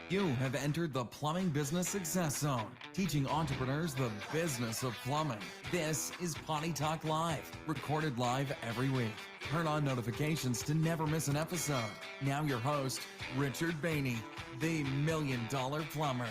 You have entered the Plumbing Business Success Zone, teaching entrepreneurs the business of plumbing. This is Potty Talk Live, recorded live every week. Turn on notifications to never miss an episode. Now your host, Richard Behney, the Million Dollar Plumber.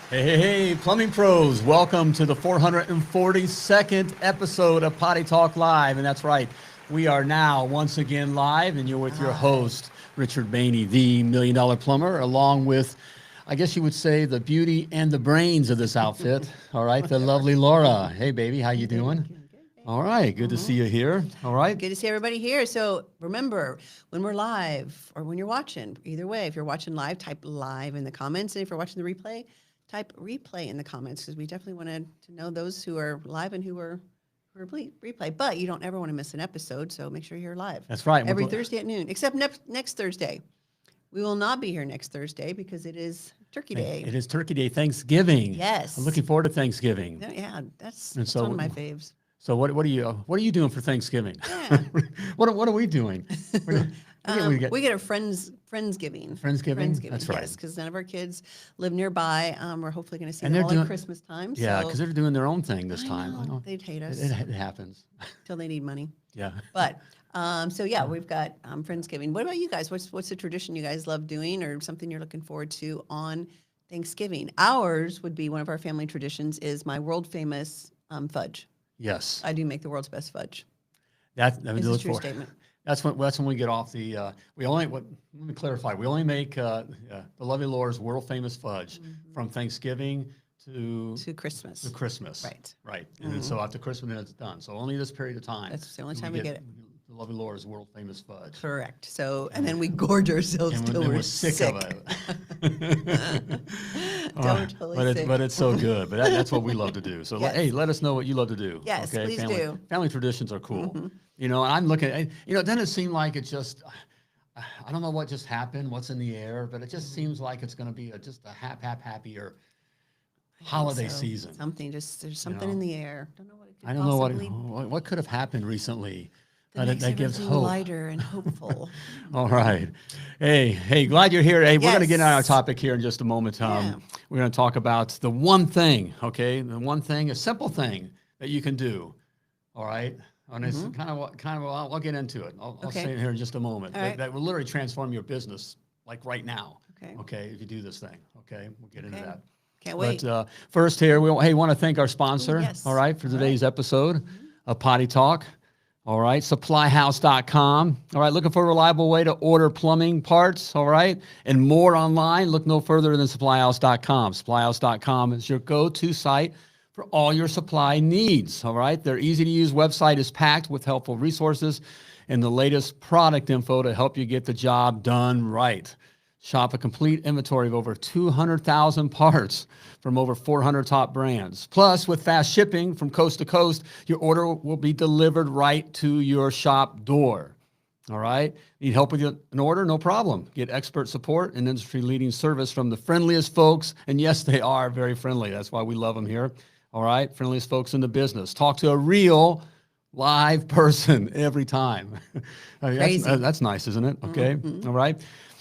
Hey, plumbing pros, welcome to the 442nd episode of Potty Talk Live. And that's right, we are now once again live, and you're with your host, Richard Behney, the Million Dollar Plumber, along with, I guess you would say, the beauty and the brains of this outfit. All right, the lovely Laura. Hey, baby, how you doing? All right, good to see you here. All right. Good to see everybody here. So remember, when we're live or when you're watching, either way, if you're watching live, type live in the comments. And if you're watching the replay, type replay in the comments, because we definitely wanted to know those who are live and who are replay. But you don't ever want to miss an episode, so make sure you're live. That's right. Every Thursday at noon, except next Thursday. We will not be here next Thursday because it is Turkey Day. It is Turkey Day, Thanksgiving. Yes. I'm looking forward to Thanksgiving. Yeah, that's so one of my faves. So what are you doing for Thanksgiving? Yeah. What are we doing? We get a Friendsgiving. Friendsgiving? That's right. Yes, because none of our kids live nearby. We're hopefully going to see And them they're all doing- at Christmas time. Yeah, so because they're doing their own thing this I time. know, they'd hate us It happens. until they need money. Yeah. But so yeah, we've got Friendsgiving. What about you guys? What's the tradition you guys love doing, or something you're looking forward to on Thanksgiving? Ours would be one of our family traditions is my world famous fudge. Yes. I do make the world's best fudge. It's It's a true statement. That's when we get off the. Let me clarify. We only make the lovely Laura's world famous fudge from Thanksgiving to Christmas. Christmas. Right. Right. And then so after Christmas, then it's done. So only this period of time. That's the only time we get it. The lovely Laura's world famous fudge. Correct. So, and then we gorge ourselves And till then we're we're sick of it. Totally sick. But it's so good. But that's what we love to do. So Yes. hey, let us know what you love to do. Yes, okay? please do. Family traditions are cool. You know, and I'm looking at, it doesn't seem like it's just, I don't know what just happened, what's in the air, but it just seems like it's going to be just a happier holiday season. There's something in the air. Don't know what it could I don't know possibly what could have happened recently. makes That gives everything hope. lighter and hopeful. All right. Hey, glad you're here. Hey, we're going to get on our Yes. topic here in just a moment. Yeah. We're going to talk about the one thing, okay? The one thing, a simple thing that you can do, all right? And it's kind of I'll get into it. I'll Okay. say it here in just a moment. All right. That will literally transform your business, like right now. Okay. If you do this thing, okay? We'll get into Okay. that. Can't wait. But first here, we want to thank our sponsor, Yes. all right, for today's episode of Potty Talk. All right, supplyhouse.com. All right, looking for a reliable way to order plumbing parts, all right, and more online, look no further than supplyhouse.com. Supplyhouse.com is your go-to site for all your supply needs, all right? Their easy-to-use website is packed with helpful resources and the latest product info to help you get the job done right. Shop a complete inventory of over 200,000 parts from over 400 top brands. Plus, with fast shipping from coast to coast, your order will be delivered right to your shop door. All right? Need help with an order? No problem. Get expert support and industry-leading service from the friendliest folks. And yes, they are very friendly. That's why we love them here. All right? Friendliest folks in the business. Talk to a real live person every time. That's nice, isn't it? Okay? All right?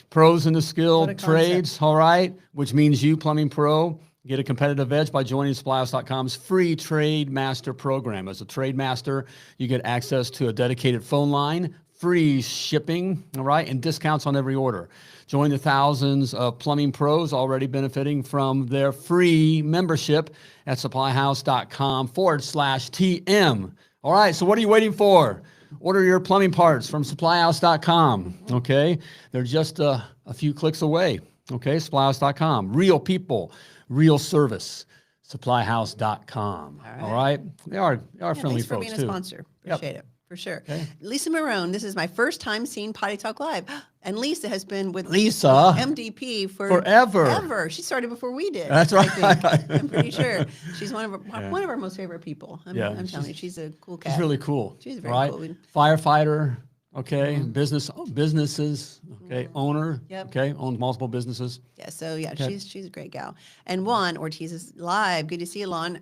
Pros in the skilled trades, all right, which means you, plumbing pro, get a competitive edge by joining supplyhouse.com's free Trade Master program. As a Trade Master, you get access to a dedicated phone line, free shipping, all right, and discounts on every order. Join the thousands of plumbing pros already benefiting from their free membership at supplyhouse.com/TM. All right, so what are you waiting for? Order your plumbing parts from supplyhouse.com, okay? They're just a few clicks away, okay? Supplyhouse.com. Real people, real service. Supplyhouse.com, all right? They are friendly Thanks for folks, being too. a sponsor. Appreciate it. For sure. Okay. Lisa Marone, this is my first time seeing Potty Talk Live. And Lisa has been with Lisa? MDP for Forever. She started before we did. That's right. I think. I'm pretty sure. She's one of our most favorite people. I'm telling you, she's a cool cat. She's really cool. She's very right? cool. Firefighter, Okay, businesses. Okay, owner. Yep. Okay, owns multiple businesses. Yeah, so yeah, Okay. she's a great gal. And Juan Ortiz is live. Good to see you,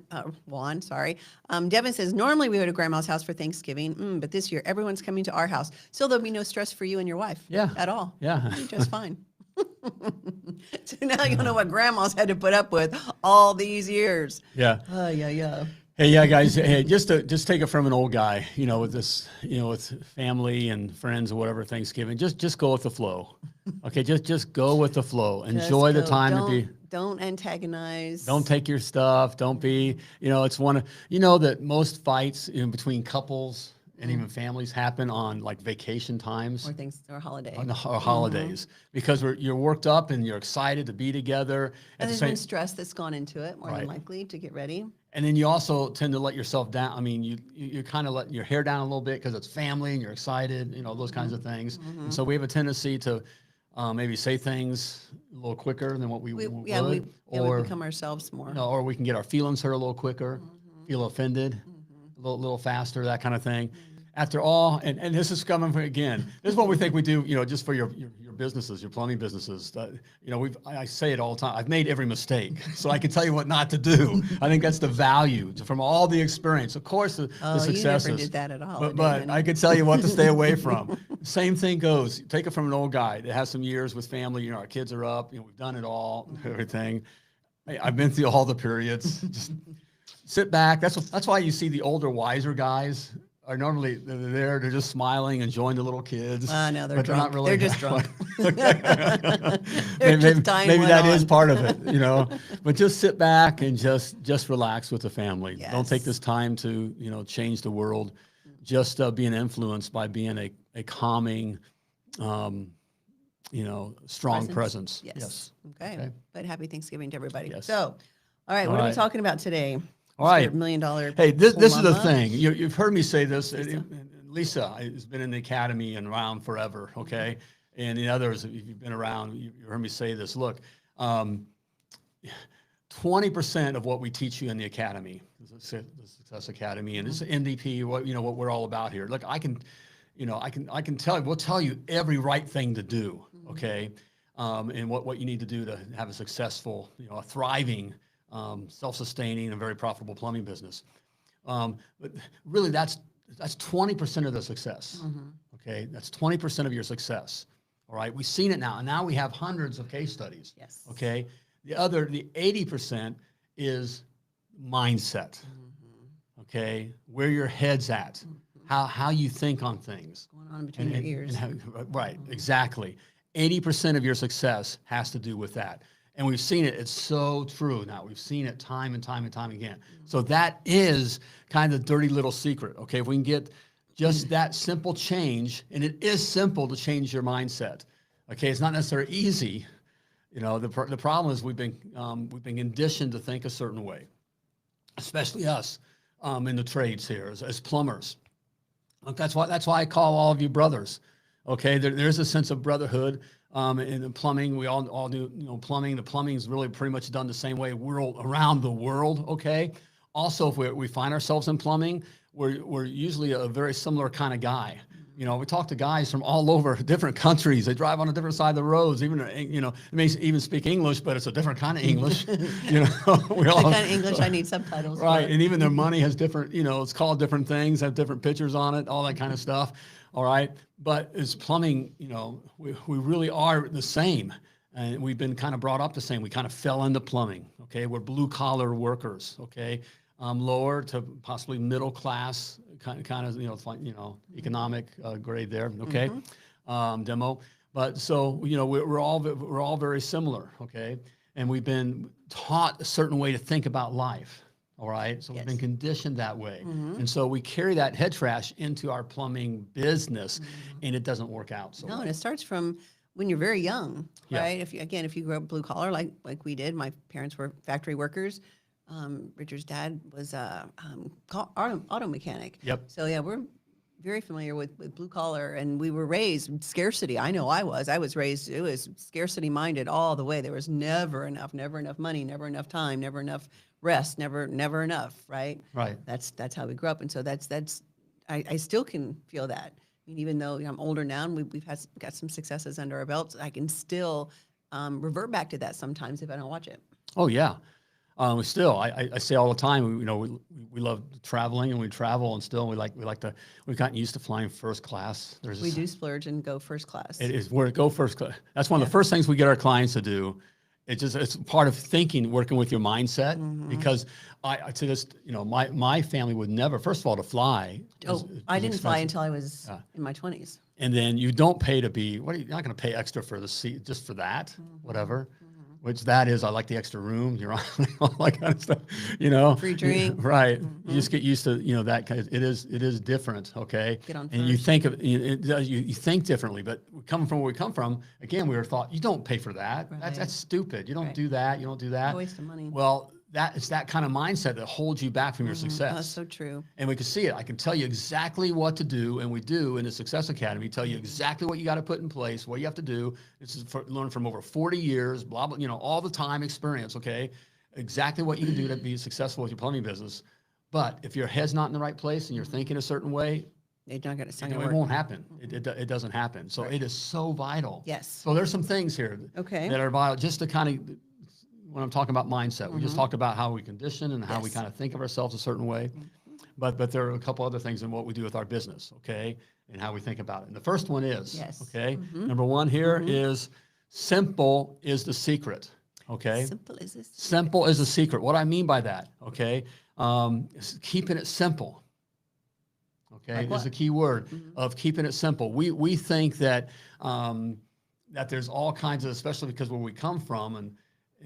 Juan. Sorry. Devin says normally we go to Grandma's house for Thanksgiving, but this year everyone's coming to our house, so there'll be no stress for you and your wife. Yeah. At all. Yeah. You'll be just fine. So now you know what Grandma's had to put up with all these years. Yeah. Yeah. Hey, yeah, guys. Hey, just take it from an old guy, with this, with family and friends or whatever, Thanksgiving. Just go with the flow. Okay, just go with the flow. Enjoy the time to be. Don't antagonize. Don't take your stuff. Don't be. It's one of that most fights between couples and even families happen on like vacation times or holiday. or holidays because you're worked up and you're excited to be together. And there's been stress that's gone into it more than likely to get ready. And then you also tend to let yourself down. I mean, you kind of let your hair down a little bit because it's family and you're excited, those kinds of things. And so we have a tendency to maybe say things a little quicker than what we would. We become ourselves more. Or we can get our feelings hurt a little quicker, feel offended a little faster, that kind of thing. After all, and this is coming from, again, this is what we think we do, just for your businesses, your plumbing businesses. I say it all the time. I've made every mistake, so I can tell you what not to do. I think that's the value from all the experience. Of course, the successes. You never did that at all. But I could tell you what to stay away from. Same thing goes. Take it from an old guy that has some years with family. Our kids are up. We've done it all, everything. I've been through all the periods. Just sit back. That's why you see the older, wiser guys are normally they're just smiling, enjoying the little kids. No, they're drunk. Not really. They're just drunk. Maybe that is part of it, But just sit back and just relax with the family. Yes. Don't take this time to change the world. Just being influenced by being a calming, strong presence. Yes. Okay. But happy Thanksgiving to everybody. Yes. So, all right, what are we talking about today? All right. $1 million. Hey, this is the thing. You've heard me say this. Lisa has been in the academy and around forever, okay? And the others, if you've been around, you heard me say this. Look, 20% of what we teach you in the academy, the Success Academy, and this is NDP, what we're all about here. Look, I can tell you, we'll tell you every right thing to do, okay? And what you need to do to have a successful, a thriving, self-sustaining and very profitable plumbing business. But really that's 20% of the success. Okay. That's 20% of your success. All right. We've seen it now. And now we have hundreds of case studies. Yes. Okay. The 80% is mindset. Okay. Where your head's at, how you think on things. Going on between your ears. Right. Exactly. 80% of your success has to do with that. And we've seen it. It's so true now. We've seen it time and time and time again. So that is kind of the dirty little secret. Okay, if we can get just that simple change, and it is simple to change your mindset. Okay, it's not necessarily easy. The problem is we've been conditioned to think a certain way, especially us in the trades here as plumbers. That's why I call all of you brothers. Okay, there's a sense of brotherhood. In the plumbing, we all do plumbing. The plumbing is really pretty much done the same way around the world. Okay. Also, if we find ourselves in plumbing, we're usually a very similar kind of guy. We talk to guys from all over different countries. They drive on a different side of the roads. Even they may even speak English, but it's a different kind of English. We all the kind of English I need subtitles. Right, and even their money has different. It's called different things, have different pictures on it, all that kind of stuff. All right, but as plumbing, we really are the same, and we've been kind of brought up the same. We kind of fell into plumbing. Okay, we're blue collar workers. Okay, lower to possibly middle class kind of economic grade there. Okay, demo. But so we're all very similar. Okay, and we've been taught a certain way to think about life. All right. So we've been conditioned that way. And so we carry that head trash into our plumbing business and it doesn't work out. So and it starts from when you're very young, right? If you grew up blue collar, like we did, my parents were factory workers. Richard's dad was a auto mechanic. Yep. So yeah, we're very familiar with blue collar, and we were raised scarcity. I know I was raised, it was scarcity minded all the way. There was never enough money, never enough time, never enough rest, never enough, right? Right. That's how we grew up. And so that's I still can feel that mean, even though I'm older now and we've got some successes under our belts, I can still revert back to that sometimes if I don't watch it. Oh yeah. Still, I say all the time, we love traveling and we travel and still we've gotten used to flying first class. We do splurge and go first class. It is where go first class. That's one of the first things we get our clients to do. It's part of thinking, working with your mindset, because I to this, my family would never, first of all, to fly. I didn't fly until I was in my 20s. And then you don't pay to be, you're not going to pay extra for the seat, just for that, whatever. Which that is, I like the extra room, you're on, all that kind of stuff, Free drink. Right. You just get used to, that kind of, it is different. Okay. Get on and first. you think of, you think differently, but coming from where we come from, again, we were taught, you don't pay for that. Right. That's stupid. You don't Right. do that. You don't do that. A waste of money. Well, it's that kind of mindset that holds you back from your success. That's so true. And we can see it. I can tell you exactly what to do, and we do in the Success Academy. Tell you exactly what you got to put in place, what you have to do. This is learned from over 40 years, blah blah. All the time experience. Okay, exactly what you can do to be successful with your plumbing business. But if your head's not in the right place and you're thinking a certain way, It's not going to it won't happen. It doesn't happen. So it is so vital. Yes. So there's some things here that are vital, just to kind of. When I'm talking about mindset, we just talked about how we condition and how we kind of think of ourselves a certain way, but there are a couple other things in what we do with our business, okay, and how we think about it. And the first one is, okay, number one here is simple is the secret, okay? Simple is this. Simple is the secret. What I mean by that, okay, is keeping it simple. Okay, is the key word of keeping it simple. We think that that there's all kinds of, especially because where we come from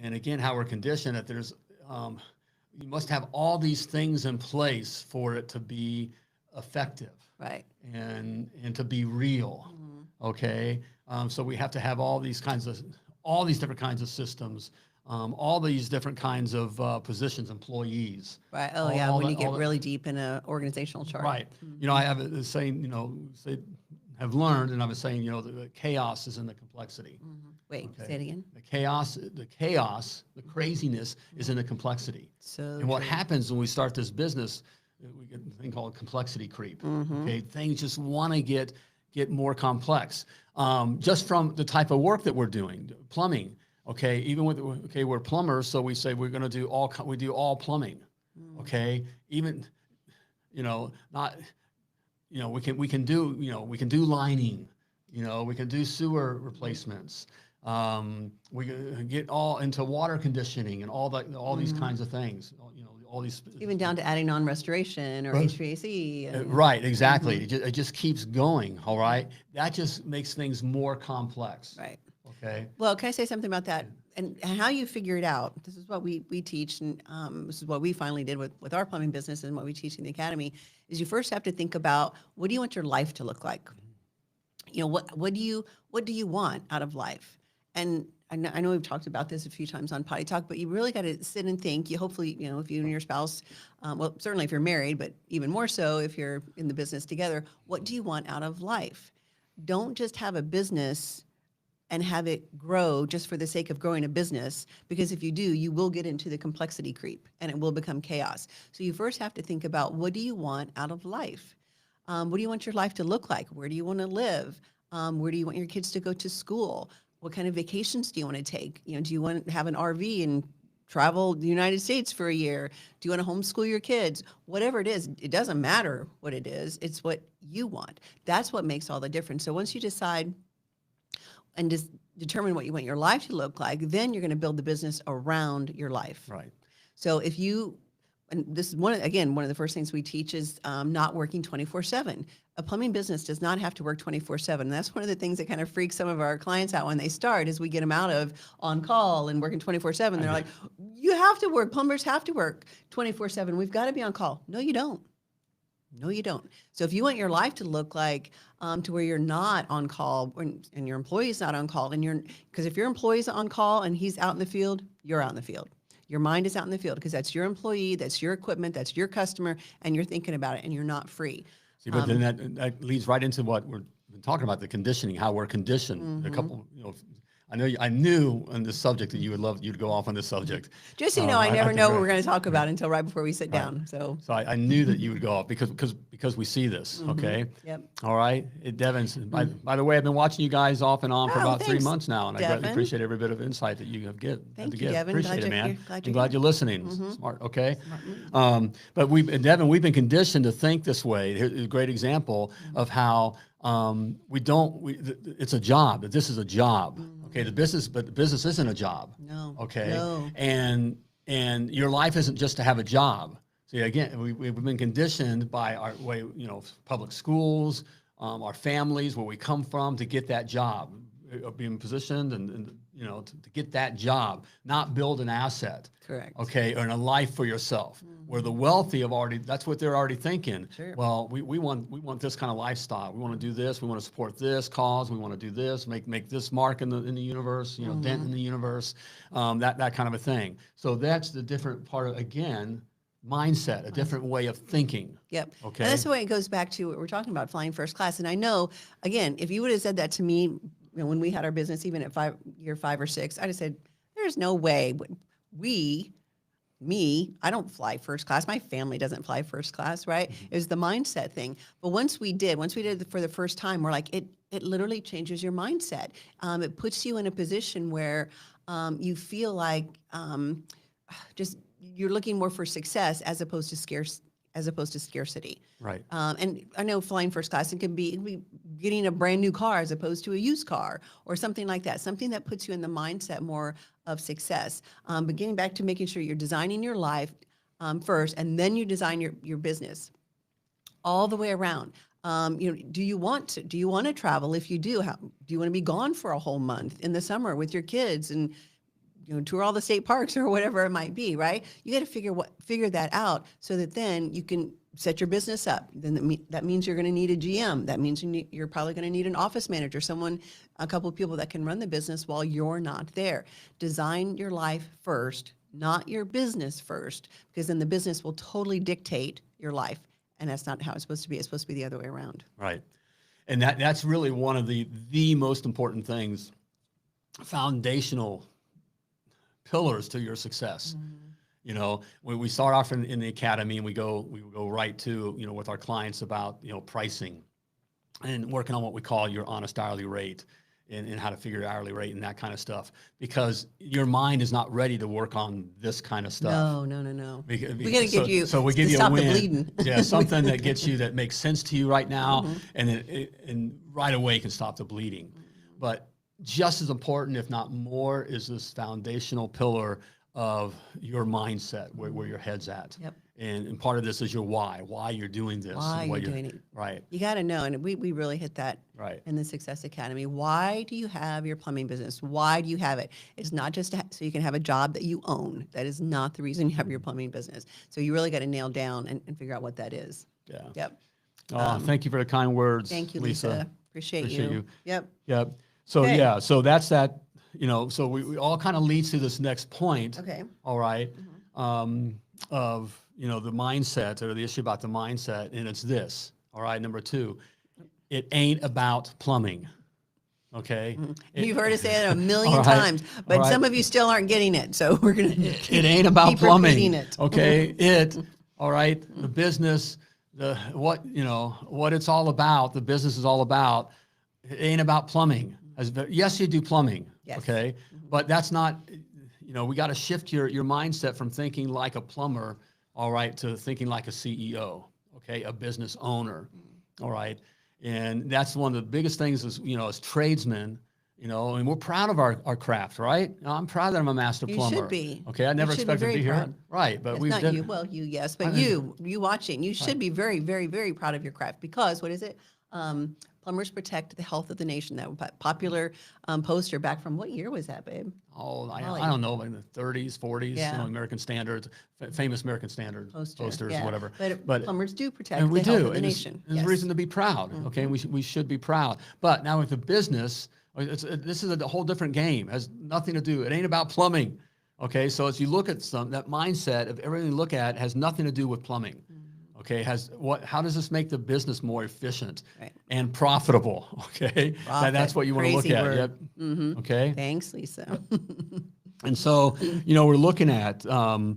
and again, how we're conditioned, that there's, you must have all these things in place for it to be effective, right? And to be real, okay? So we have to have all these different kinds of systems, all these different kinds of positions, employees. Right. Oh yeah. When you get really deep in an organizational chart. Right. I have a saying, have learned, and I was saying, the chaos is in the complexity. Wait, say it again. The chaos, the craziness is in the complexity. And what happens when we start this business, we get a thing called complexity creep. Okay, things just want to get more complex. Just from the type of work that we're doing, plumbing. Okay, even with we're plumbers, so we say we're going to do all plumbing. Okay, even not. We can do lining, we can do sewer replacements. We can get all into water conditioning and all these kinds of things, all these. Even down to adding on restoration or HVAC. Right, exactly. It just keeps going, all right? That just makes things more complex. Right. Okay. Well, can I say something about that? And how you figure it out, this is what we teach, and this is what we finally did with our plumbing business and what we teach in the academy, is you first have to think about, what do you want your life to look like? What do you want out of life? And I know we've talked about this a few times on Potty Talk, but you really got to sit and think. You hopefully, if you and your spouse, well, certainly if you're married, but even more so if you're in the business together, what do you want out of life? Don't just have a business and have it grow just for the sake of growing a business, because if you do, you will get into the complexity creep and it will become chaos. So you first have to think about, what do you want out of life? What do you want your life to look like? Where do you want to live? Where do you want your kids to go to school? What kind of vacations do you want to take? Do you want to have an RV and travel the United States for a year? Do you want to homeschool your kids? Whatever it is, it doesn't matter what it is. It's what you want. That's what makes all the difference. So once you decide and just determine what you want your life to look like, then you're going to build the business around your life. Right. So if you, and this is one of the first things we teach is not working 24/7. A plumbing business does not have to work 24/7. And that's one of the things that kind of freaks some of our clients out when they start, is we get them out of on call and working 24/7. They're like, you have to work. Plumbers have to work 24/7. We've got to be on call. No, you don't. No, you don't. So if you want your life to look like to where you're not on call and your employee's not on call, because if your employee's on call and he's out in the field, you're out in the field. Your mind is out in the field because that's your employee, that's your equipment, that's your customer, and you're thinking about it and you're not free. See, but then that leads right into what we're talking about, the conditioning, how we're conditioned. A couple, I knew on this subject that you'd go off on this subject. Just so you know, I never know think what we're going to talk about until right before we sit down. So I knew that you would go off because we see this. Okay. Yep. All right. Devin, by the way, I've been watching you guys off and on for about 3 thanks, months now, and I Devin. greatly appreciate every bit of insight that you have Thank to you, give. Devin. Appreciate Glad it, man. you're I'm glad you're listening. Smart. Okay. But Devin, we've been conditioned to think this way. Here's a great example of how it's a job. That this is a job. Okay. The business isn't a job. No. Okay. No. And your life isn't just to have a job. See, again, we've been conditioned by our way, public schools, our families, where we come from, to get that job, being positioned and to get that job, not build an asset. Correct. Okay, or a life for yourself. Where the wealthy that's what they're already thinking. Sure. Well, we want this kind of lifestyle. We want to do this. We want to support this cause. We want to do this. Make this mark in the universe. Dent in the universe. That kind of a thing. So that's the different part of, again, mindset, a different way of thinking. Yep. Okay. And that's the way it goes back to what we're talking about, flying first class. And I know, again, if you would have said that to me, when we had our business, even at year 5 or 6, I'd have said, there's no way I don't fly first class. My family doesn't fly first class, right? It was the mindset thing. But once we did it for the first time, we're like, it literally changes your mindset. It puts you in a position where you feel like just you're looking more for success as opposed to scarcity. Right. And I know flying first class, it can be getting a brand new car as opposed to a used car or something like that. Something that puts you in the mindset more of success. But getting back to making sure you're designing your life first, and then you design your business all the way around. Do you want to travel? If you do, do you want to be gone for a whole month in the summer with your kids and tour all the state parks or whatever it might be, right? You got to figure that out so that then you can set your business up. Then that means you're going to need a GM. That means you're probably going to need an office manager, a couple of people that can run the business while you're not there. Design your life first, not your business first, because then the business will totally dictate your life. And that's not how it's supposed to be. It's supposed to be the other way around. Right. And that's really one of the most important things, foundational pillars to your success. When we start off in the academy, and we go right to with our clients about pricing and working on what we call your honest hourly rate and how to figure your hourly rate and that kind of stuff, because your mind is not ready to work on this kind of stuff. No. We got to get you so we give to you stop a win. the bleeding. Yeah, something that gets you, that makes sense to you right now, and right away can stop the bleeding. But just as important, if not more, is this foundational pillar of your mindset, where your head's at. Yep. And part of this is your why you're doing this. Why and you're doing it. Right. You got to know, and we really hit that Right. in the Success Academy. Why do you have your plumbing business? Why do you have it? It's not just so you can have a job that you own. That is not the reason you have your plumbing business. So you really got to nail down and figure out what that is. Yeah. Yep. Thank you for the kind words. Thank you, Lisa. Appreciate you. Yep. Yep. So Okay. so that's that. So we all kind of leads to this next point. Okay. All right. Of the mindset, or the issue about the mindset, and it's this. All right. Number 2, it ain't about plumbing. Okay. You've heard us say it a million All right. times, but All right. some of you still aren't getting it. So we're gonna. It ain't about keep plumbing. repeating it. Okay. All right. The business, what it's all about. The business is all about. It ain't about plumbing. Yes, you do plumbing. Yes. Okay. But that's not. We got to shift your mindset from thinking like a plumber, all right, to thinking like a CEO. Okay, a business owner. All right. And that's one of the biggest things is, as tradesmen, and we're proud of our craft, right? I'm proud that I'm a master plumber. You should be. Okay, I never You should be expected to very be here. proud. Right, but It's we've not done. you. Well, you, yes, but you watching, you should be very, very, very proud of your craft, because what is it? Plumbers protect the health of the nation. That popular poster back from what year was that, babe? Oh, I don't know, in the 30s, 40s, Yeah. American Standards, famous American Standard posters, yeah. whatever. But plumbers do protect and we the health do. of the And nation. There's reason to be proud. Okay, and we should be proud. But now with the business, this is a whole different game. It has nothing to do. It ain't about plumbing. Okay, so as you look at that mindset of everything you look at has nothing to do with plumbing. Okay, how does this make the business more efficient Right. and profitable? Okay, that's what you want to look Crazy at. word. Yep. Mm-hmm. Okay. Thanks, Lisa. And so, we're looking at, how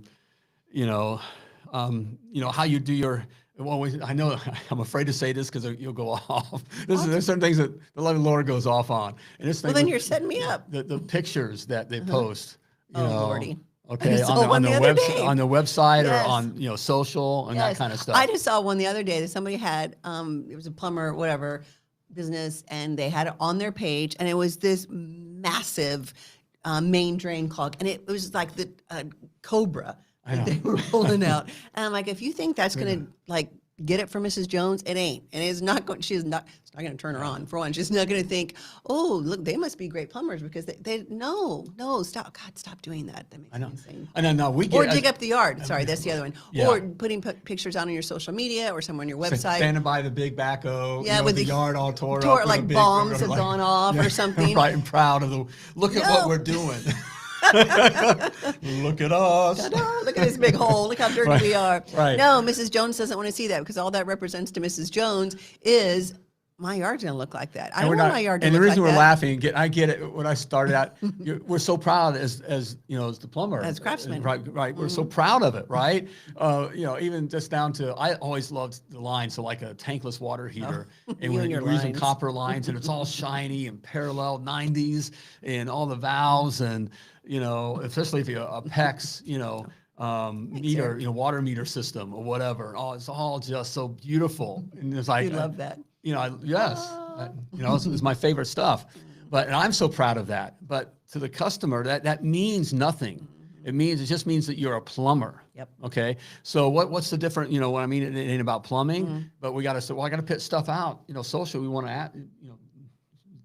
you do your. Well, I know I'm afraid to say this because you'll go off. There's certain things that the Lord goes off on, and this Well, thing then you're setting me up. the pictures that they post. Lordy. Okay, saw one the other day. on their website Yes. or on social and that kind of stuff. I just saw one the other day that somebody had, it was a plumber, whatever, business, and they had it on their page, and it was this massive main drain clog, and it was like the cobra that they were pulling out. And I'm like, if you think that's going to get it for Mrs. Jones, it ain't. And it's not going, it's not going to turn her on. For one, she's not going to think, oh, look, they must be great plumbers because no, stop. God, stop doing that. That makes me insane. I know. Or dig up the yard. Sorry, that's the other one. Yeah. Or putting pictures out on your social media or somewhere on your website. Standing by the big backhoe, with the yard all tore up. Like bombs have gone off or something. Right, and proud of look at what we're doing. Look at us. Look at this big hole. Look how dirty we are. Right. No, Mrs. Jones doesn't want to see that because all that represents to Mrs. Jones is my yard's going to look like that. I don't want my yard to look like that. And the reason we're laughing, I get it. When I started out, we're so proud as the plumber. As craftsmen. Right. We're so proud of it, right? Even just down to, I always loved the line. So like a tankless water heater. And we're using copper lines and it's all shiny and parallel 90s and all the valves and, especially if you're a PEX, meter, water meter system or whatever. Oh, it's all just so beautiful. And it's like, you love that. It's my favorite stuff. And I'm so proud of that. But to the customer, that means nothing. It just means that you're a plumber. Yep. Okay. So what's the difference? What I mean, it ain't about plumbing, but we got to say, well, I got to put stuff out. Social, we want to add,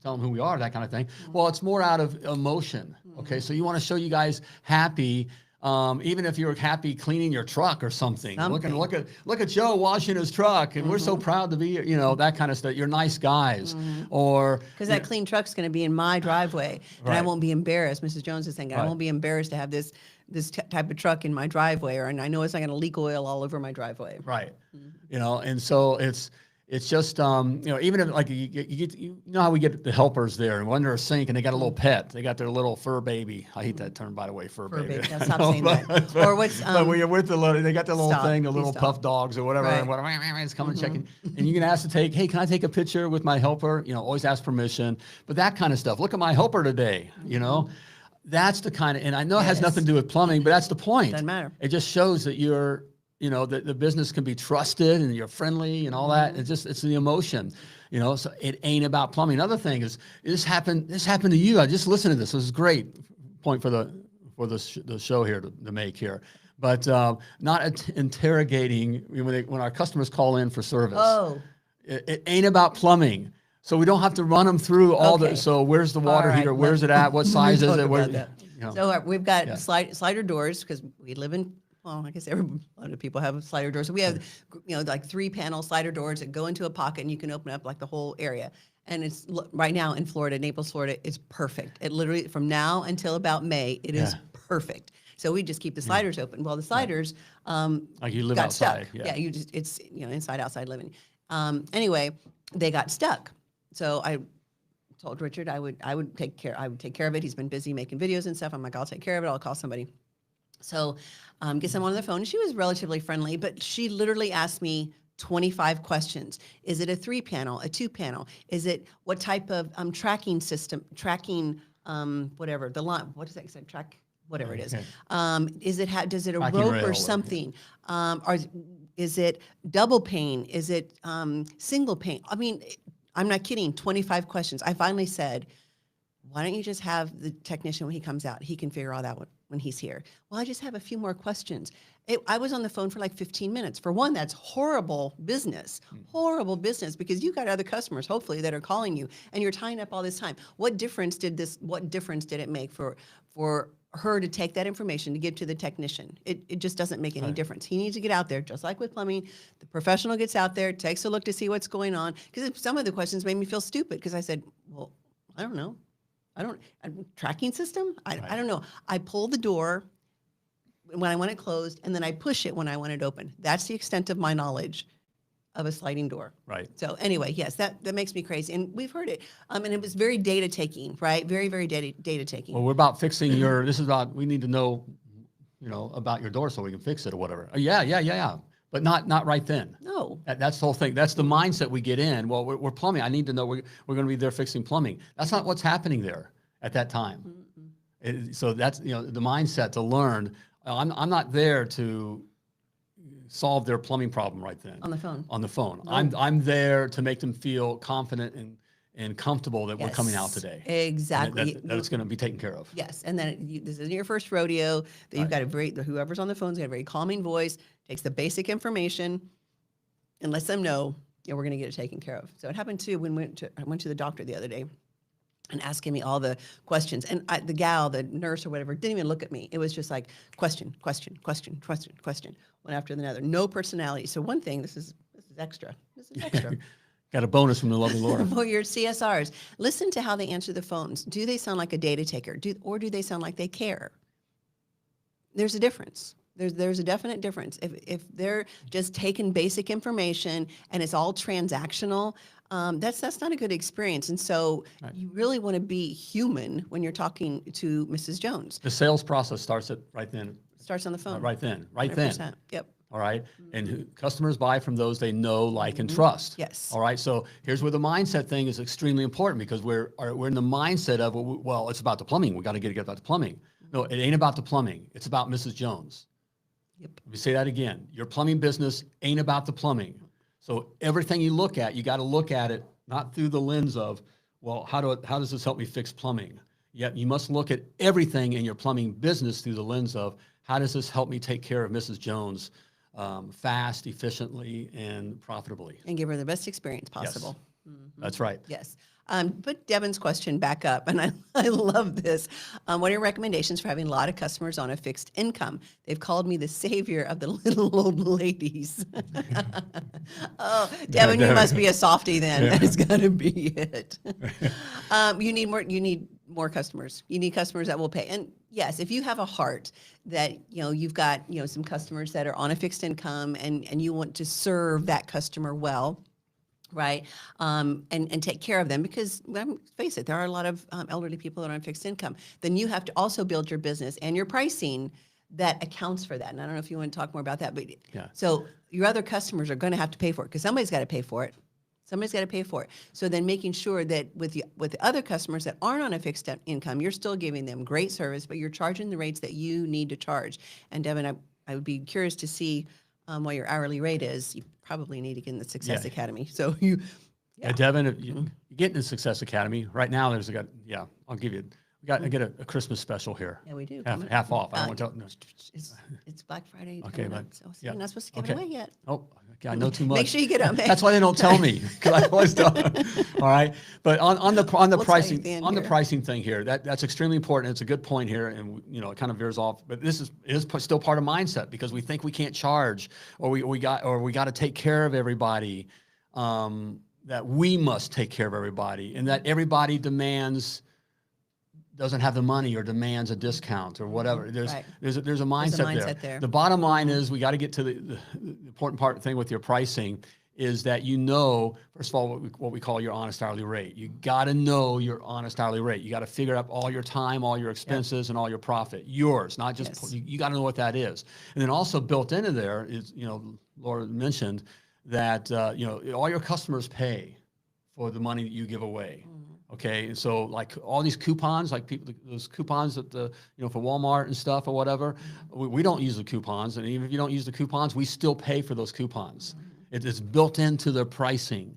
tell them who we are, that kind of thing. Well, it's more out of emotion. Okay. So you want to show you guys happy. Even if you're happy cleaning your truck or something. Look at Joe washing his truck, and we're so proud to be, that kind of stuff. You're nice guys, or because that clean truck's going to be in my driveway, and I won't be embarrassed. Mrs. Jones is saying I won't be embarrassed to have this type of truck in my driveway, and I know it's not going to leak oil all over my driveway. Right. And so it's just even if you know how we get the helpers there and under a sink and they got a little pet, they got their little fur baby. I hate that term, by the way, fur baby. Stop saying that. Or what's but when you're with they got their little thing, the little puff dogs or whatever, right. and whatever, it's coming checking, and you can ask to hey, can I take a picture with my helper? Always ask permission, but that kind of stuff. Look at my helper today. That's the kind of, and I know it has nothing to do with plumbing, but that's the point. Doesn't matter. It just shows that you're. That the business can be trusted and you're friendly and all that. It's the emotion, so it ain't about plumbing. Another thing is this happened to you. I just listened to this. This is great point for the show here to make here, but not interrogating when our customers call in for service. Oh, it ain't about plumbing. So we don't have to run them through all the, so where's the water heater? Where's it at? What size is it? So we've got slider doors because we live in, well, I guess a lot of people have slider doors. So we have, like 3-panel slider doors that go into a pocket and you can open up like the whole area. And it's right now in Florida, Naples, Florida, it's perfect. It literally, from now until about May, it is perfect. So we just keep the sliders open. Well, the sliders like you live got outside. stuck. Yeah, you just, it's, inside, outside living. Anyway, they got stuck. So I told Richard I would take care of it. He's been busy making videos and stuff. I'm like, I'll take care of it. I'll call somebody. So get someone on the phone. She was relatively friendly, but she literally asked me 25 questions. Is it a 3-panel, a 2-panel? Is it what type of tracking system, whatever, the line, what does that say? Track, whatever it is. Is it, does it a tracking rope rail or something? Or is it double pane? Is it single pane? I mean, I'm not kidding, 25 questions. I finally said, why don't you just have the technician when he comes out? He can figure all that when he's here. Well, I just have a few more questions. I was on the phone for like 15 minutes. For one, that's horrible business because you got other customers, hopefully, that are calling you and you're tying up all this time. What difference did it make for her to take that information to give to the technician? It just doesn't make any difference. He needs to get out there, just like with plumbing. The professional gets out there, takes a look to see what's going on. Because some of the questions made me feel stupid because I said, well, I don't know. Tracking system? I don't know. I pulled the door, when I want it closed, and then I push it when I want it open. That's the extent of my knowledge of a sliding door. Right. So anyway, yes, that makes me crazy. And we've heard it. And it was very data taking, right? Very, very data taking. Well, we're about fixing this is about, we need to know, about your door so we can fix it or whatever. Yeah. But not right then. No. That's the whole thing. That's the mindset we get in. Well, we're plumbing. I need to know we're going to be there fixing plumbing. That's not what's happening there at that time. So that's, the mindset to learn. I'm not there to solve their plumbing problem right then. On the phone. On the phone. No. I'm there to make them feel confident and comfortable that we're coming out today. Exactly. That it's going to be taken care of. Yes, and then this isn't your first rodeo. That you've got whoever's on the phone's got a very calming voice, takes the basic information, and lets them know, we're going to get it taken care of. So it happened too when I went to the doctor the other day, and asking me all the questions, and the nurse or whatever, didn't even look at me. It was just like question, one after another. No personality. So one thing, this is extra. This is extra. Got a bonus from the lovely Laura. For your CSRs, listen to how they answer the phones. Do they sound like a data taker? Or do they sound like they care? There's a difference. There's a definite difference. If they're just taking basic information and it's all transactional, that's not a good experience. And so you really want to be human when you're talking to Mrs. Jones. The sales process starts right then. Starts on the phone. Right then. 100%. Yep. All right. And customers buy from those they know, like, and trust. Yes. All right. So here's where the mindset thing is extremely important, because we're in the mindset of, well, it's about the plumbing. We got to get about the plumbing. No, it ain't about the plumbing. It's about Mrs. Jones. Yep. Let me say that again. Your plumbing business ain't about the plumbing. So everything you look at, you got to look at it not through the lens of, well, how does this help me fix plumbing? Yet you must look at everything in your plumbing business through the lens of, how does this help me take care of Mrs. Jones fast, efficiently, and profitably? And give her the best experience possible. Yes. That's right. Yes. Put Devin's question back up, and I love this. What are your recommendations for having a lot of customers on a fixed income? They've called me the savior of the little old ladies. Oh, Devin, you must be a softie then. Yeah. That's got to be it. You need more customers. You need customers that will pay. And yes, if you have a heart that, you've got, some customers that are on a fixed income and you want to serve that customer well, right? And take care of them, because face it, there are a lot of elderly people that are on fixed income. Then you have to also build your business and your pricing that accounts for that. And I don't know if you want to talk more about that, but so your other customers are going to have to pay for it, because somebody's got to pay for it. Somebody's got to pay for it. So then making sure that with the other customers that aren't on a fixed income, you're still giving them great service, but you're charging the rates that you need to charge. And Devin, I would be curious to see what your hourly rate is. You probably need to get in the Success Academy. So Devin, if you get in the Success Academy right now, I'll give you. I get a Christmas special here. Yeah, we do. Half off. I don't want to tell. No. It's Black Friday. Okay, you're not supposed to give it away yet. Oh, okay, I know too much. Make sure you get them. That's why they don't tell me, because I always don't. All right, but on the pricing pricing thing here, that's extremely important. It's a good point here, and it kind of veers off. But this is still part of mindset, because we think we can't charge, or we got to take care of everybody. That we must take care of everybody, and that everybody doesn't have the money or demands a discount or whatever. There's a mindset there. The bottom line is, we got to get to the important thing with your pricing is that first of all, what we call your honest hourly rate. You got to know your honest hourly rate. You got to figure out all your time, all your expenses, and all your profit. Yours, not just, you got to know what that is. And then also built into there is, Laura mentioned that, all your customers pay for the money that you give away. Okay, and so like all these coupons, like those coupons at for Walmart and stuff or whatever, we don't use the coupons, and even if you don't use the coupons, we still pay for those coupons. It's built into their pricing.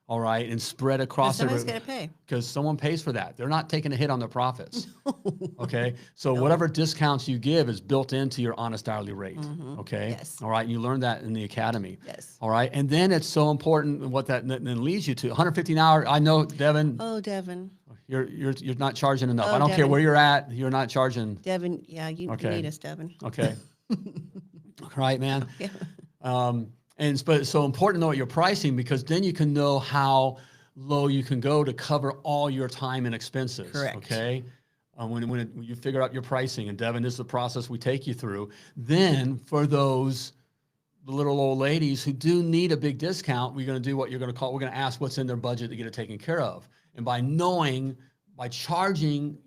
All right, and spread across. Somebody's got to pay, because someone pays for that. They're not taking a hit on their profits. Okay, so whatever discounts you give is built into your honest hourly rate. Okay, yes. All right, and you learn that in the academy. Yes. All right, and then it's so important what that then leads you to. 150 an hour. I know, Devin. Oh, Devin. You're not charging enough. Oh, I don't Devin. care where you're at. You're not charging. Devin, you need us, Devin. Okay. All right, man. Yeah. But it's so important to know what your pricing, because then you can know how low you can go to cover all your time and expenses. Correct. Okay. when you figure out your pricing, and Devin, this is the process we take you through. Then for those little old ladies who do need a big discount, we're going to do what you're going to call, we're going to ask what's in their budget to get it taken care of. And by charging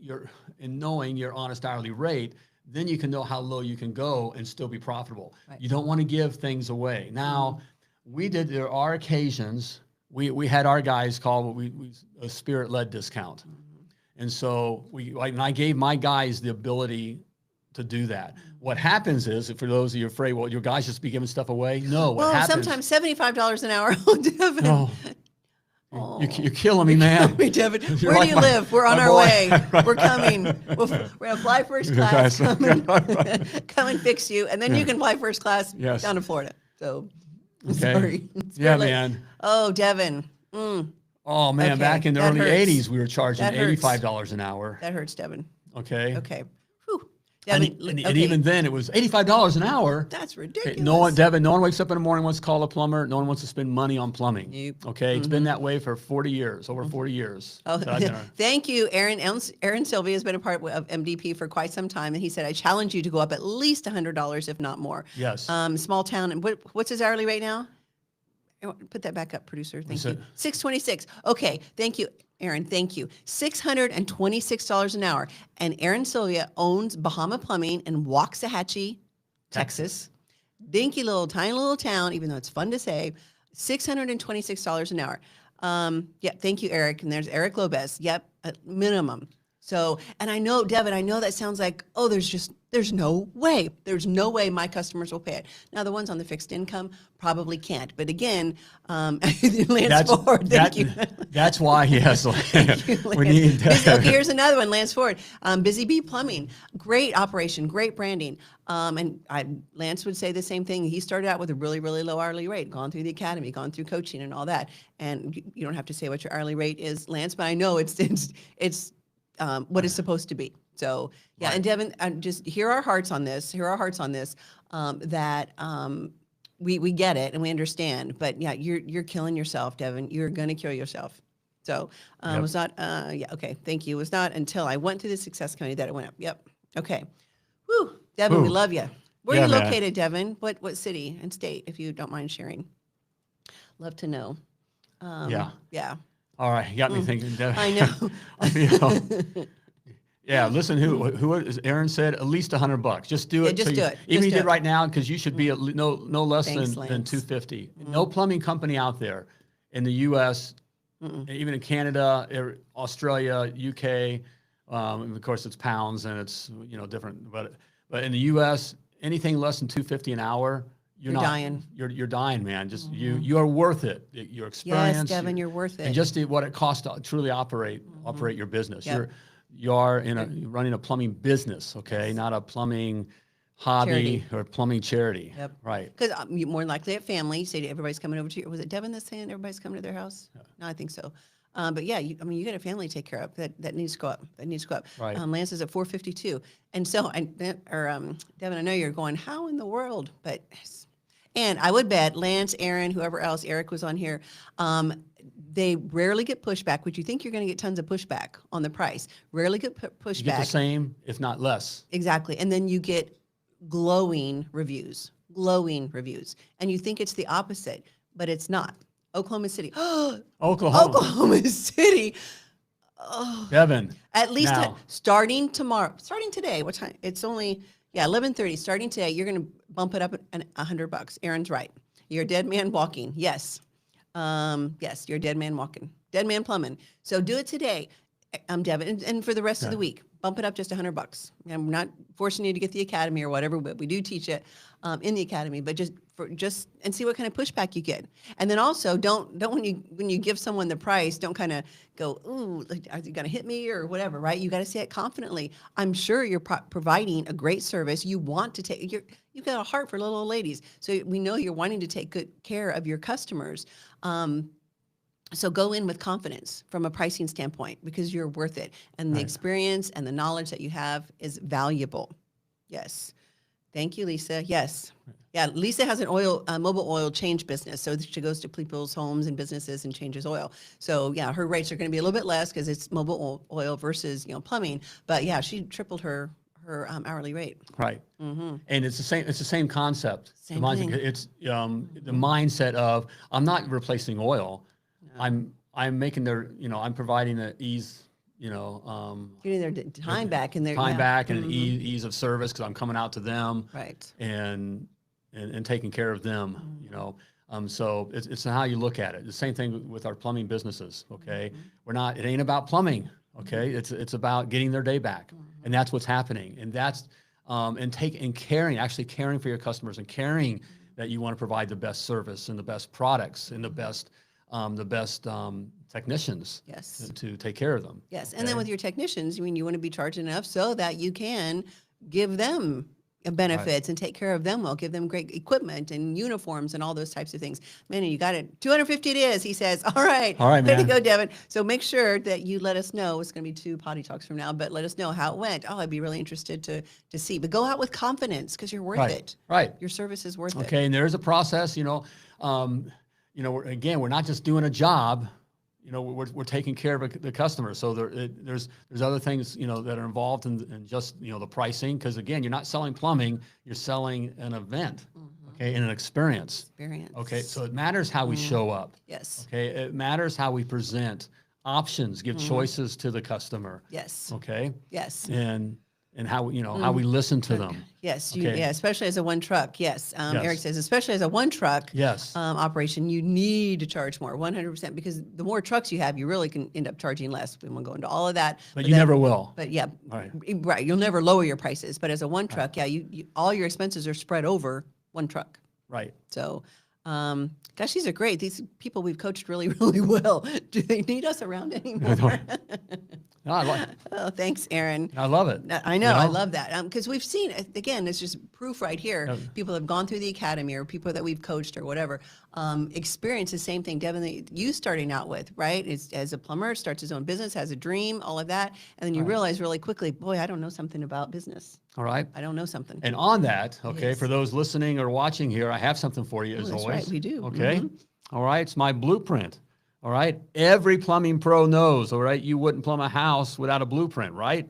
knowing your honest hourly rate, then you can know how low you can go and still be profitable. Right. You don't want to give things away. Now, there are occasions, we had our guys call a spirit-led discount. And so I gave my guys the ability to do that. What happens is, for those of you afraid, well, your guys just be giving stuff away. No, what happens? Sometimes $75 an hour. Oh, Devin. No. You're killing me, man. Me, Devin. Where do you live? We're on our way. We're coming. We're going to fly first class. Come and fix you. And then you can fly first class down to Florida. So, sorry. Yeah, man. Oh, Devin. Oh, man. Back in the early 80s, we were charging $85 an hour. That hurts, Devin. Okay. Okay. And even then, it was $85 an hour. That's ridiculous. No one wakes up in the morning and wants to call a plumber. No one wants to spend money on plumbing. Nope. Okay, It's been that way for 40 years, over 40 years. Oh, thank you, Aaron. Aaron Sylvia has been a part of MDP for quite some time, and he said, I challenge you to go up at least $100, if not more. Yes. Small town. And what's his hourly rate now? Put that back up, producer. Thank you. $626. Okay, thank you. Aaron, thank you. $626 an hour. And Aaron Sylvia owns Bahama Plumbing in Waxahachie, Texas. Dinky tiny little town, even though it's fun to say, $626 an hour. Thank you, Eric. And there's Eric Lopez. Yep, minimum. So, and I know, Devin, that sounds like, there's no way. There's no way my customers will pay it. Now, the ones on the fixed income probably can't. But again, Lance Ford, thank you. That's why, yes. Thank you, Lance. We need that. Okay, here's another one, Lance Ford. Busy Bee Plumbing. Great operation, great branding. Lance would say the same thing. He started out with a really, really low hourly rate, gone through the academy, gone through coaching and all that. And you don't have to say what your hourly rate is, Lance, but I know it's what it's supposed to be. So right. And Devin, just hear our hearts on this. That we get it and we understand. But you're killing yourself, Devin. You're going to kill yourself. So it was not. Okay. Thank you. It was not until I went to the success committee that it went up. Yep. Okay. Whew. Devin, we love you. Where are you located, Devin? What city and state, if you don't mind sharing? Love to know. Yeah. All right, you got me thinking. I know. Yeah, listen. Who as Aaron said, at least $100. Just do it. Just do it. Even you did right now, because you should be at no less than $250. No plumbing company out there in the U.S., even in Canada, Australia, UK. Of course, it's pounds and it's different. But in the U.S., anything less than $250 an hour. You're dying. You're dying, man. Just you are worth it. Your experience. Yes, Devin, you're worth it. And just what it costs to truly operate your business. Yep. You are you're running a plumbing business, okay, not a plumbing hobby or plumbing charity. Yep. Right. Because more than likely at family, you say everybody's coming over to you. Was it Devin that's saying everybody's coming to their house? Yeah. No, I think so. But you got a family to take care of that needs to go up. Right. Lance is at 452, and so Devin, I know you're going, how in the world? And I would bet Lance, Aaron, whoever else, Eric was on here, they rarely get pushback. Would you think you're going to get tons of pushback on the price? Rarely get pushback. You get the same, if not less. Exactly. And then you get glowing reviews. And you think it's the opposite, but it's not. Oklahoma City. Oklahoma City. Oh. Devin. At least starting today. What time? It's only 11:30. Starting today, you're going to bump it up $100. Aaron's right. You're a dead man walking. Yes. Yes, you're a dead man walking. Dead man plumbing. So do it today, Devin, and for the rest of the week, bump it up just $100. I'm not forcing you to get the academy or whatever, but we do teach it in the academy. But just and see what kind of pushback you get. And then also don't when you give someone the price, don't kind of go, ooh, are you going to hit me or whatever, right? You got to say it confidently. I'm sure you're providing a great service. You want to take you've got a heart for little old ladies, so we know you're wanting to take good care of your customers. So go in with confidence from a pricing standpoint because you're worth it. And the experience and the knowledge that you have is valuable. Yes. Thank you, Lisa. Yes. Yeah, Lisa has an mobile oil change business. So she goes to people's homes and businesses and changes oil. So yeah, her rates are going to be a little bit less because it's mobile oil versus, plumbing. But yeah, she tripled her hourly rate. Right. And it's the same concept. Same the mindset, thing. It's the mindset of, I'm not replacing oil. I'm making I'm providing the ease, Getting their time back and their back and ease of service because I'm coming out to them. Right. And taking care of them, so it's how you look at it. The same thing with our plumbing businesses. Okay. It ain't about plumbing. Okay. It's about getting their day back. And that's what's happening. And that's, caring for your customers and caring that you want to provide the best service and the best products and the best technicians. Yes. To take care of them. Yes. Okay? And then with your technicians, you want to be charging enough so that you can give them benefits and take care of them well, give them great equipment and uniforms and all those types of things. Man, you got it. 250 it is, he says. All right, way man. to go, Devin. So make sure that you let us know. It's going to be 2 Potty Talks from now, but let us know how it went. Oh, I'd be really interested to see. But go out with confidence because you're worth it. Right. Your service is worth it. Okay, and there's a process. We're not just doing a job. We're taking care of the customer. So there's other things, that are involved in just, the pricing. Because again, you're not selling plumbing, you're selling an event, okay, and an experience. Okay, so it matters how we show up. Yes. Okay, it matters how we present options, give choices to the customer. Yes. Okay. Yes. And how, how we listen to them. Yes, Okay. Especially as a one truck. Yes, Yes. Eric says, especially as a one truck Yes. operation, you need to charge more, 100%, because the more trucks you have, you really can end up charging less. We won't go into all of that. But you never will. But yeah, Right. right. You'll never lower your prices. But as a one truck, you all your expenses are spread over one truck. Right. So, gosh, these are great. These people we've coached really, really well. Do they need us around anymore? No, I like. Oh, thanks, Aaron. I love it. I know, I love that. Because we've seen, again, it's just proof right here. Yeah. People have gone through the academy or people that we've coached or whatever, experience the same thing, Devin, that you starting out with, right? As a plumber, starts his own business, has a dream, all of that. And then you realize really quickly, boy, I don't know something about business. All right. I don't know something. And on that, okay, Yes. for those listening or watching here, I have something for you as that's always. right, we do. Okay. All right. It's my blueprint. All right. Every plumbing pro knows, all right, you wouldn't plumb a house without a blueprint, right?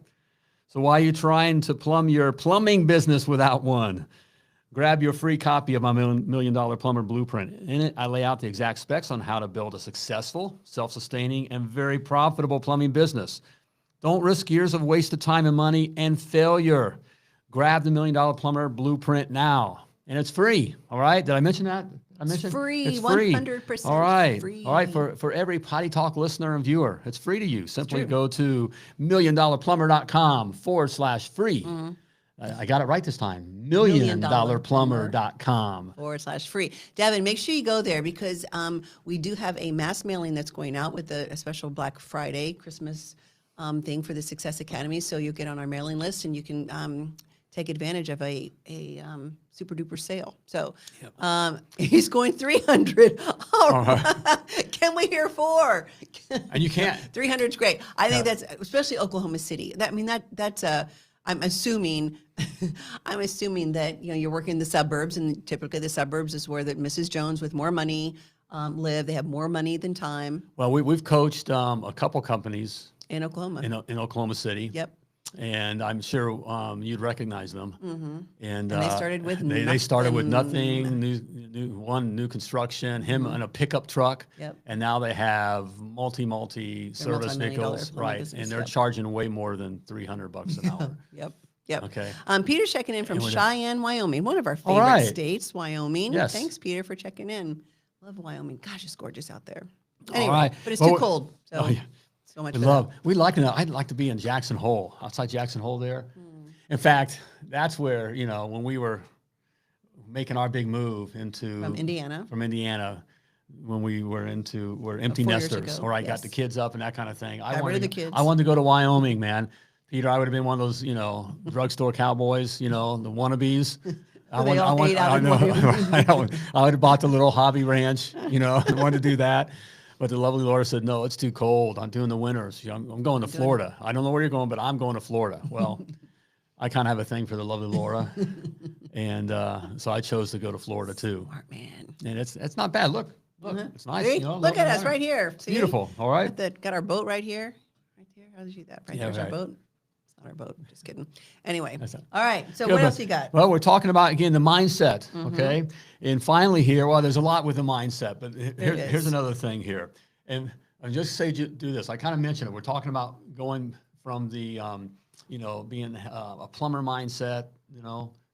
So why are you trying to plumb your plumbing business without one? Grab your free copy of my Million Dollar Plumber Blueprint. In it, I lay out the exact specs on how to build a successful, self-sustaining, and very profitable plumbing business. Don't risk years of wasted time and money and failure. Grab the Million Dollar Plumber Blueprint now. And it's free. All right. Did I mention that? It's free, It's free. 100% All right. free. All right. For every Potty Talk listener and viewer, it's free to you. Simply true. go to milliondollarplumber.com/free. I got it right this time. milliondollarplumber.com. /free. Devin, make sure you go there because we do have a mass mailing that's going out with a special Black Friday Christmas thing for the Success Academy. So you'll get on our mailing list and you can take advantage of a super duper sale. So he's going 300. All right. Can we hear 4? And you can't. 300 is great. I think that's especially Oklahoma City. That's I'm assuming that you're working in the suburbs, and typically the suburbs is where that Mrs. Jones with more money live. They have more money than time. Well, we've coached a couple companies In Oklahoma. in Oklahoma City. Yep. And I'm sure you'd recognize them. Mm-hmm. And they started with they started with nothing, new construction, him on a pickup truck. Yep. And now they have multi service multi-million-dollar vehicles, plumbing right? business, And they're yep. charging way more than $300 an hour. Yep. Okay. Peter's checking in from And with Cheyenne, Wyoming, one of our favorite right. states, Wyoming. Yes. Thanks, Peter, for checking in. Love Wyoming. Gosh, it's gorgeous out there. Anyway, All right. but it's Well, too cold. So, oh, yeah. so much We for love. We like to. I'd like to be in Jackson Hole, outside Jackson Hole there. In fact, that's where when we were making our big move into From Indiana. when we're empty 4 years nesters, ago, or I yes. got the kids up and that kind of thing. Got rid of the kids. I wanted to go to Wyoming, man. Peter, I would have been one of those, drugstore cowboys, the wannabes. I They all ate out in Wyoming. I would have bought the little hobby ranch, I wanted to do that. But the lovely Laura said, no, it's too cold. I'm doing the winters. I'm going to Florida. I don't know where you're going, but I'm going to Florida. Well, I kind of have a thing for the lovely Laura. And so I chose to go to Florida too. Smart man. And it's not bad. Look, it's nice. See? You know, Look at us water. right here. It's See? beautiful. All right. Got our boat right here. Right here. How did you do that? Right Yeah, there's our right. boat. It's not our boat. Just kidding. Anyway. That's it. All right. So Good, what but- else you got? Well, we're talking about, again, the mindset, Mm-hmm. okay? And finally here, well, there's a lot with the mindset, but it here's is. another thing here. And I just say do this. I kind of mentioned it. We're talking about going from the, being a plumber mindset,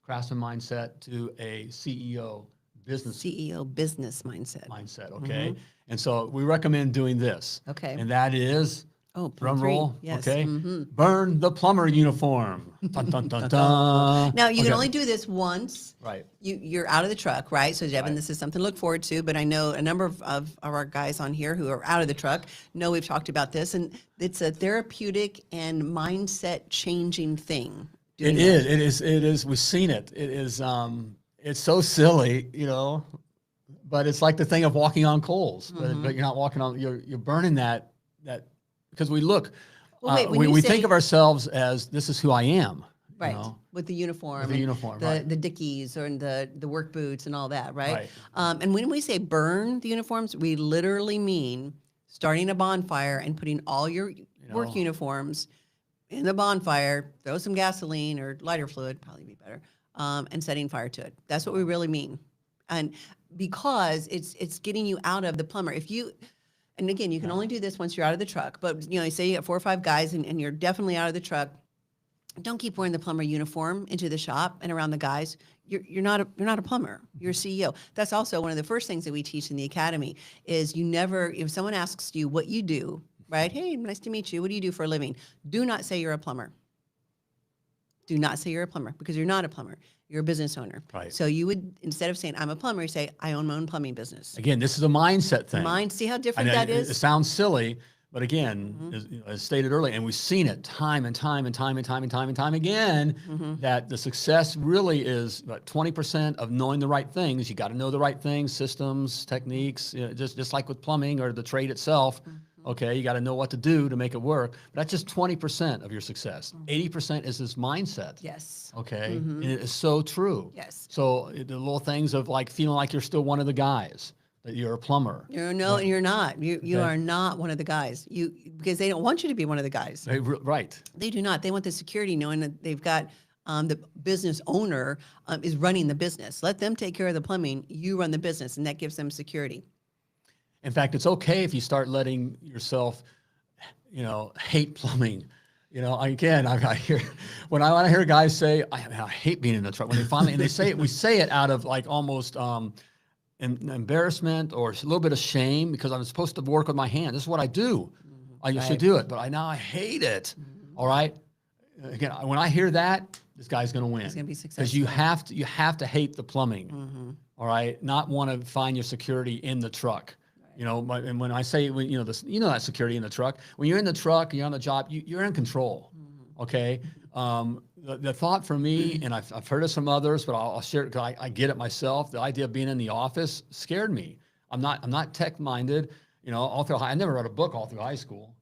craftsman mindset to a CEO business CEO business mindset. mindset, okay? And so we recommend doing this. Okay. And that is, Oh, point drum three. roll, Yes. okay? Mhm. Burn the plumber uniform. Dun, dun, dun, dun. Now, you can Okay. only do this once. Right. You're out of the truck, right? So, Devin, Right. this is something to look forward to. But I know a number of our guys on here who are out of the truck know we've talked about this. And it's a therapeutic and mindset changing thing. doing It that. is. It is. We've seen it. It is. It's so silly, but it's like the thing of walking on coals. But you're not walking on. You're burning that because we look. Well, wait, when you we say- think of ourselves as this is who I am. Right. With the uniform. With the and uniform, The, right. the Dickies or the work boots and all that, right? Right. And when we say burn the uniforms, we literally mean starting a bonfire and putting all your work uniforms in the bonfire, throw some gasoline or lighter fluid, probably be better, and setting fire to it. That's what we really mean. And because it's getting you out of the plumber. And again, you can only do this once you're out of the truck, but say you got 4 or 5 guys and you're definitely out of the truck. Don't keep wearing the plumber uniform into the shop and around the guys. You're not a plumber. You're a CEO. That's also one of the first things that we teach in the academy is if someone asks you what you do, right? Hey, nice to meet you. What do you do for a living? Do not say you're a plumber. Do not say you're a plumber because you're not a plumber. You're a business owner. Right. So you would, instead of saying I'm a plumber, you say I own my own plumbing business. Again, this is a mindset thing. See how I different know that it is? sounds silly, but again, as stated earlier, and we've seen it time and time and time and time and time and time again, that the success really is about 20% of knowing the right things. You got to know the right things, systems, techniques, just like with plumbing or the trade itself. Okay, you got to know what to do to make it work. But that's just 20% of your success. 80% is this mindset. Yes. Okay, and it is so true. Yes. So the little things of like feeling like you're still one of the guys, that you're a plumber. And you're not. You are not one of the guys. Because they don't want you to be one of the guys. Right. They do not. They want the security, knowing that they've got the business owner is running the business. Let them take care of the plumbing. You run the business, and that gives them security. In fact, it's okay if you start letting yourself, hate plumbing. Again, I hear when I hear guys say, I hate being in the truck. When they finally and they say it, we say it out of like almost embarrassment or a little bit of shame because I'm supposed to work with my hand. This is what I do. I used to do it, but I hate it. All right. Again, when I hear that, this guy's going to win. He's going to be because successful. you have to hate the plumbing. All right, not want to find your security in the truck. And when I say, that security in the truck, when you're in the truck, you're on the job, you're in control. Okay. The thought for me, and I've heard it from others, but I'll share it because I get it myself. The idea of being in the office scared me. I'm not tech minded. All through I never read a book all through high school.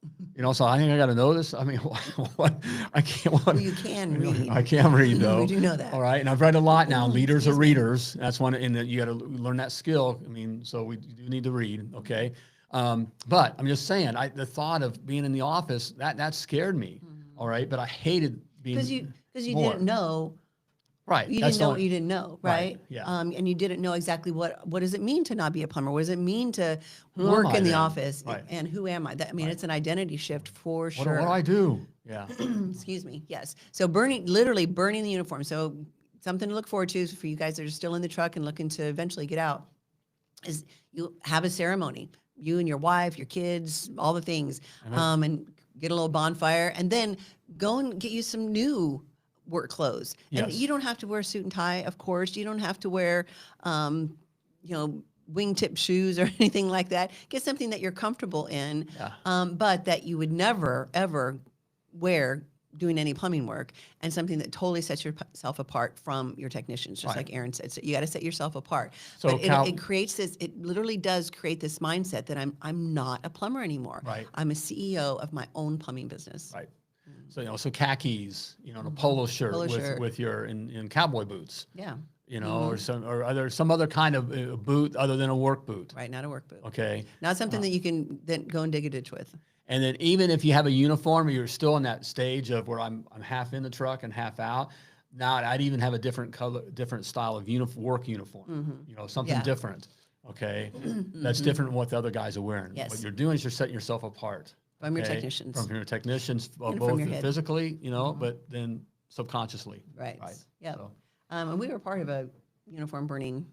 So I think I got to know this. I mean, what I can't. Well, you can read. I can't read though. We do know that. All right, and I've read a lot now. Leaders are readers. That's one, and you got to learn that skill. I mean, so we do need to read. Okay, but I'm just saying, the thought of being in the office that scared me. All right, but I hated being Because you more. didn't know. Right. You that's didn't know the what you didn't know, Right, right? yeah. And you didn't know exactly what does it mean to not be a plumber? What does it mean to Who work am I in the then? office? Right. And who am I? It's an identity shift for What sure. do I do? Yeah. Excuse me. Yes. So literally burning the uniform. So something to look forward to for you guys that are still in the truck and looking to eventually get out is you have a ceremony. You and your wife, your kids, all the things, and get a little bonfire, and then go and get you some new work clothes. And Yes. you don't have to wear a suit and tie, of course. You don't have to wear, wingtip shoes or anything like that. Get something that you're comfortable in, but that you would never, ever wear doing any plumbing work, and something that totally sets yourself apart from your technicians, just like Aaron said. So you got to set yourself apart. So but it creates this, it literally does create this mindset that I'm not a plumber anymore. Right. I'm a CEO of my own plumbing business. Right. So, so khakis, and a polo shirt Polo with shirt. with your in cowboy boots, Yeah. or other some other kind of boot other than a work boot. Right. Not a work boot. Okay. Not something that you can then go and dig a ditch with. And then even if you have a uniform, you're still in that stage of where I'm half in the truck and half out. Now I'd even have a different color, different style of work uniform. Something Yeah. different. Okay, that's different than what the other guys are wearing. Yes. What you're doing is you're setting yourself apart From your technicians. From your technicians, And from both your head. physically, but then subconsciously. Right. Right. Yeah. So, And we were part of a uniform burning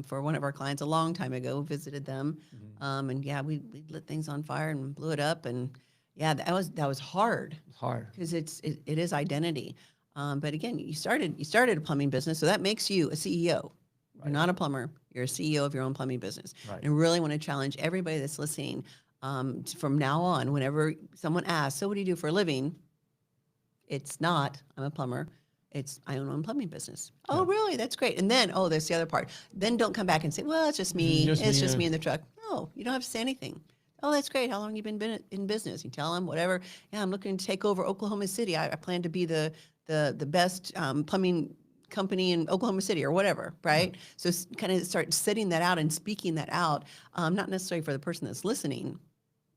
for one of our clients a long time ago. Visited them, and yeah, we lit things on fire and blew it up, and yeah, that was hard. it's hard. Because it is identity. But again, you started a plumbing business, so that makes you a CEO. You're not a plumber. You're a CEO of your own plumbing business. Right. And I really want to challenge everybody that's listening from now on, whenever someone asks, so what do you do for a living? It's not, I'm a plumber. It's, I own my own plumbing business. Yeah. Oh, really? That's great. And then, there's the other part. Then don't come back and say, well, it's just me. It's just me in the truck. No, you don't have to say anything. Oh, that's great. How long have you been in business? You tell them whatever. Yeah, I'm looking to take over Oklahoma City. I plan to be the best plumbing company in Oklahoma City or whatever, right? So kind of start setting that out and speaking that out, not necessarily for the person that's listening,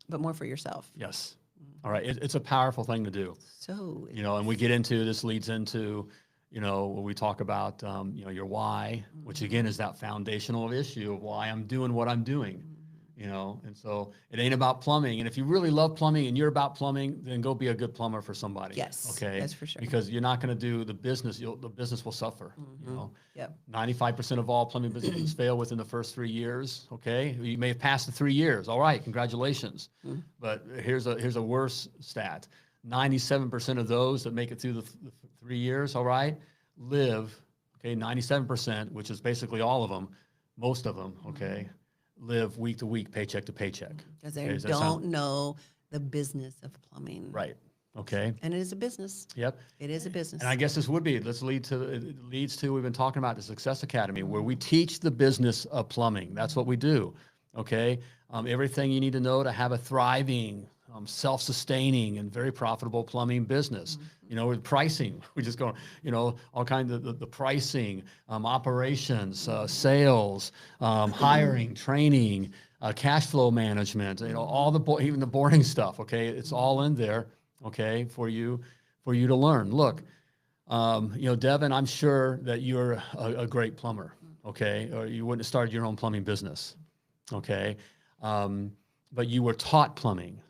but more for yourself. Yes. All right. It's a powerful thing to do. So, And we get into, this leads into, when we talk about, your why, which again is that foundational issue of why I'm doing what I'm doing, and so it ain't about plumbing. And if you really love plumbing and you're about plumbing, then go be a good plumber for somebody. Yes, Okay. that's for sure. Because you're not going to do the business. The business will suffer. Yep. 95% of all plumbing businesses fail within the first 3 years. Okay. You may have passed the 3 years. All right. Congratulations. But here's a worse stat. 97% of those that make it through the 3 years, all right, live, 97%, which is basically all of them, most of them, live week to week, paycheck to paycheck. Because they Does that don't sound- know the business of plumbing. Right. Okay. And it is a business. Yep. It is a business. And I guess this leads to, we've been talking about the Success Academy, where we teach the business of plumbing. That's what we do. Okay. Everything you need to know to have a thriving, self-sustaining and very profitable plumbing business. With pricing, we just go, all kinds of the pricing, operations, sales, hiring, training, cash flow management, all even the boring stuff. Okay. It's all in there. Okay. For you to learn. Look, Devin, I'm sure that you're a great plumber. Okay. Or you wouldn't have started your own plumbing business. Okay. But you were taught plumbing.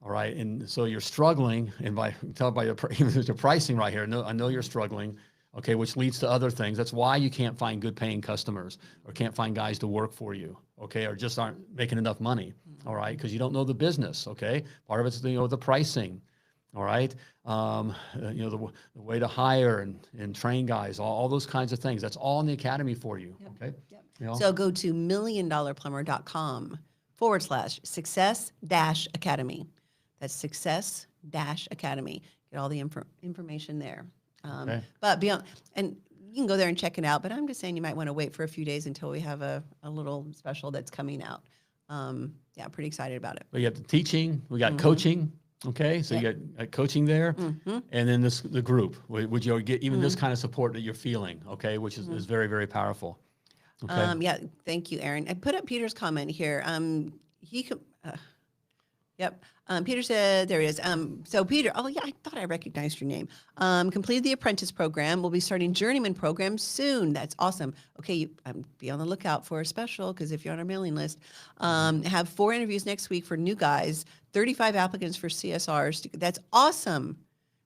All right. And so you're struggling, and tell by your pricing right here. I know you're struggling. Okay. Which leads to other things. That's why you can't find good paying customers, or can't find guys to work for you. Okay. Or just aren't making enough money. All right. Because you don't know the business. Okay. Part of it's, the pricing. All right. The way to hire and train guys, all those kinds of things. That's all in the academy for you. Yep. Okay. Yep. So go to milliondollarplumber.com/success-academy. That's success-academy. Get all the information there. Okay. But beyond, and you can go there and check it out, but I'm just saying you might want to wait for a few days until we have a little special that's coming out. Yeah, I'm pretty excited about it. We have the teaching, we got coaching. Okay, so you got coaching there, and then the group. Would you get even this kind of support that you're feeling? Okay, which is very, very powerful. Okay. Yeah, thank you, Aaron. I put up Peter's comment here. Yep. Peter said, there he is. So Peter, oh yeah, I thought I recognized your name. Completed the apprentice program. We'll be starting journeyman program soon. That's awesome. Okay, be on the lookout for a special, because if you're on our mailing list, have 4 interviews next week for new guys, 35 applicants for CSRs. That's awesome.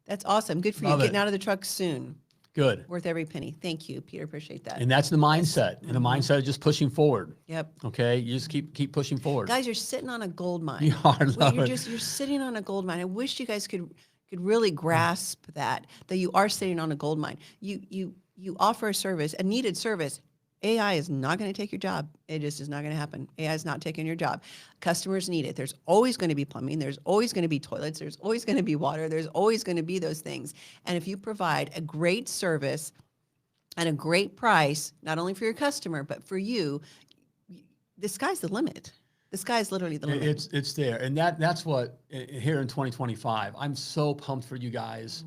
That's awesome. Good for Love you. it. Getting out of the truck soon. Good. Worth every penny. Thank you, Peter. Appreciate that. And that's the mindset. And the mindset of just pushing forward. Yep. Okay, you just keep pushing forward. Guys, you're sitting on a gold mine. You are. You're sitting on a gold mine. I wish you guys could really grasp that you are sitting on a gold mine. You offer a service, a needed service. AI is not going to take your job. It just is not going to happen. AI is not taking your job. Customers need it. There's always going to be plumbing. There's always going to be toilets. There's always going to be water. There's always going to be those things. And if you provide a great service and a great price, not only for your customer, but for you, the sky's the limit. The sky's literally the limit. It's there, and that's what here in 2025. I'm so pumped for you guys.